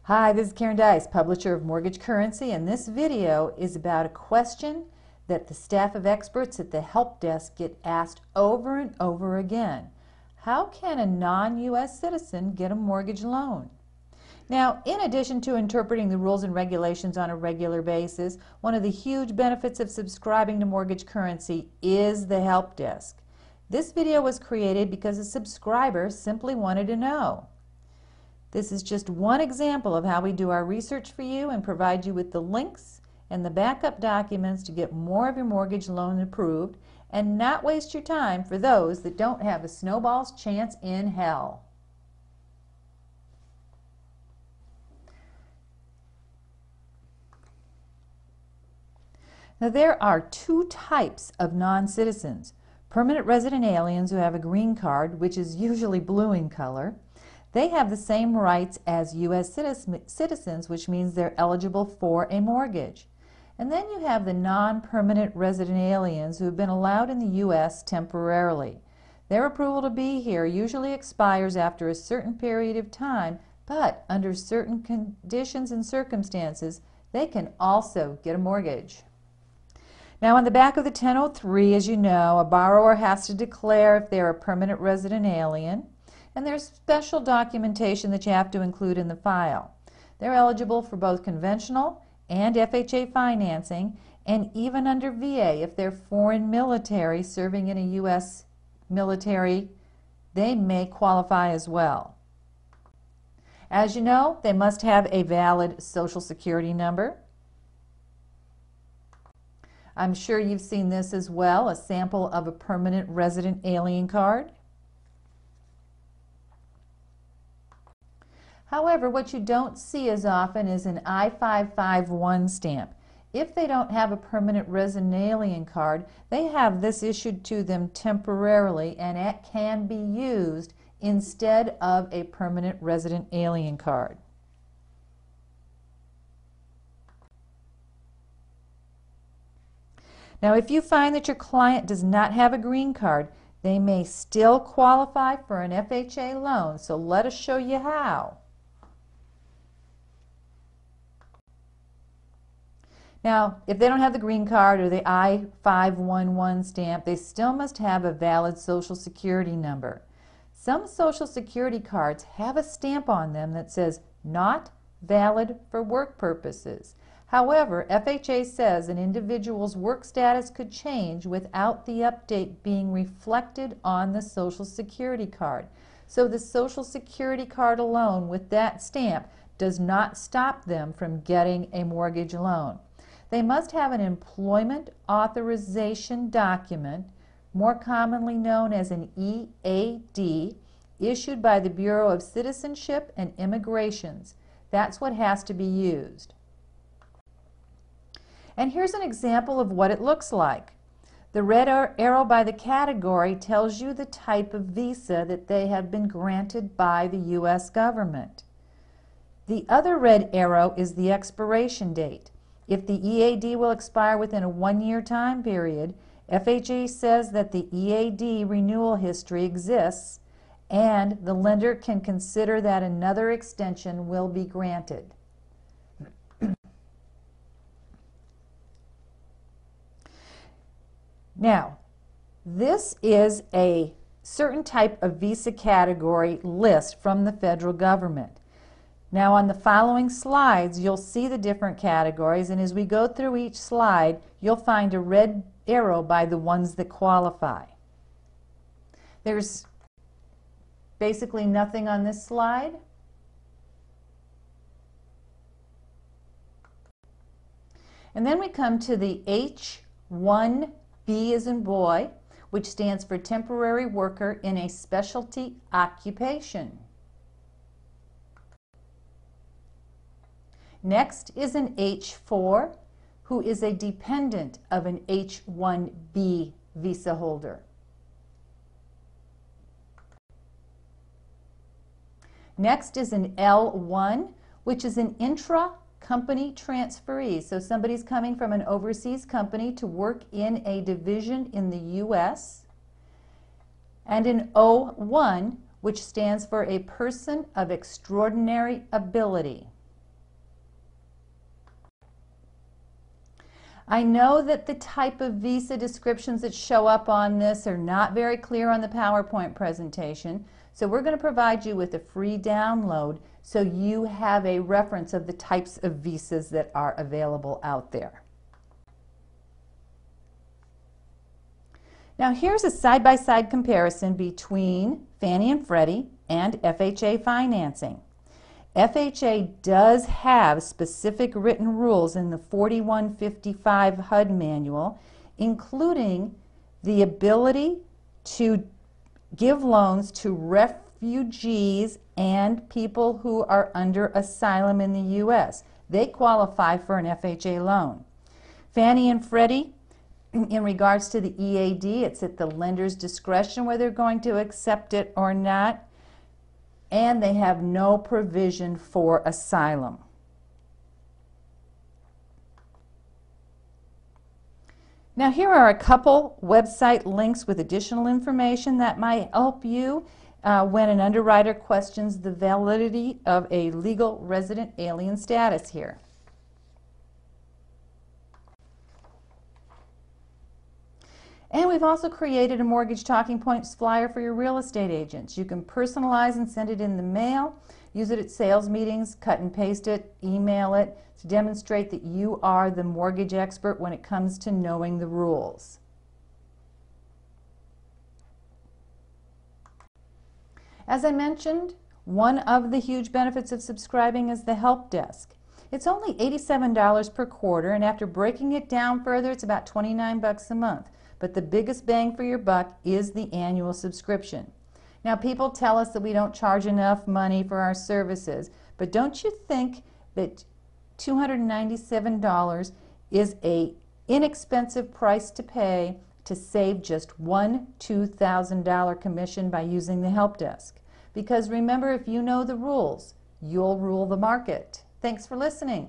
Hi, this is Karen Dice, publisher of Mortgage Currency, and this video is about a question that the staff of experts at the help desk get asked over and over again. How can a non-U.S. citizen get a mortgage loan? Now, in addition to interpreting the rules and regulations on a regular basis, one of the huge benefits of subscribing to Mortgage Currency is the help desk. This video was created because a subscriber simply wanted to know. This is just one example of how we do our research for you and provide you with the links and the backup documents to get more of your mortgage loan approved and not waste your time for those that don't have a snowball's chance in hell. Now, there are two types of non-citizens: permanent resident aliens who have a green card, which is usually blue in color. They have the same rights as U.S. citizens, which means they're eligible for a mortgage. And then you have the non-permanent resident aliens who have been allowed in the U.S. temporarily. Their approval to be here usually expires after a certain period of time, but under certain conditions and circumstances, they can also get a mortgage. Now, on the back of the 1003, as you know, a borrower has to declare if they're a permanent resident alien, and there's special documentation that you have to include in the file. They're eligible for both conventional and FHA financing, and even under VA, if they're foreign military serving in a U.S. military, they may qualify as well. As you know, they must have a valid Social Security number. I'm sure you've seen this as well, a sample of a permanent resident alien card. However, what you don't see as often is an I-551 stamp. If they don't have a permanent resident alien card, they have this issued to them temporarily, and it can be used instead of a permanent resident alien card. Now, if you find that your client does not have a green card, they may still qualify for an FHA loan, so let us show you how. Now, if they don't have the green card or the I-511 stamp, they still must have a valid Social Security number. Some Social Security cards have a stamp on them that says, "Not valid for work purposes." However, FHA says an individual's work status could change without the update being reflected on the Social Security card. So the Social Security card alone with that stamp does not stop them from getting a mortgage loan. They must have an employment authorization document, more commonly known as an EAD, issued by the Bureau of Citizenship and Immigrations. That's what has to be used. And here's an example of what it looks like. The red arrow by the category tells you the type of visa that they have been granted by the U.S. government. The other red arrow is the expiration date. If the EAD will expire within a one-year time period, FHA says that the EAD renewal history exists, and the lender can consider that another extension will be granted. Now, this is a certain type of visa category list from the federal government. Now, on the following slides, you'll see the different categories, and as we go through each slide, you'll find a red arrow by the ones that qualify. There's basically nothing on this slide. And then we come to the H-1B as in boy, which stands for temporary worker in a specialty occupation. Next is an H-4, who is a dependent of an H-1B visa holder. Next is an L-1, which is an intra-company transferee. So somebody's coming from an overseas company to work in a division in the U.S. And an O-1, which stands for a person of extraordinary ability. I know that the type of visa descriptions that show up on this are not very clear on the PowerPoint presentation, so we're going to provide you with a free download so you have a reference of the types of visas that are available out there. Now here's a side-by-side comparison between Fannie and Freddie and FHA financing. FHA does have specific written rules in the 4155 HUD manual, including the ability to give loans to refugees and people who are under asylum in the U.S. They qualify for an FHA loan. Fannie and Freddie, in regards to the EAD, it's at the lender's discretion whether they're going to accept it or not, and they have no provision for asylum. Now here are a couple website links with additional information that might help you when an underwriter questions the validity of a legal resident alien status here. And we've also created a Mortgage Talking Points flyer for your real estate agents. You can personalize and send it in the mail, use it at sales meetings, cut and paste it, email it to demonstrate that you are the mortgage expert when it comes to knowing the rules. As I mentioned, one of the huge benefits of subscribing is the help desk. It's only $87 per quarter, and after breaking it down further, it's about $29 a month. But the biggest bang for your buck is the annual subscription. Now, people tell us that we don't charge enough money for our services, but don't you think that $297 is an inexpensive price to pay to save just one $2,000 commission by using the help desk? Because remember, if you know the rules, you'll rule the market. Thanks for listening.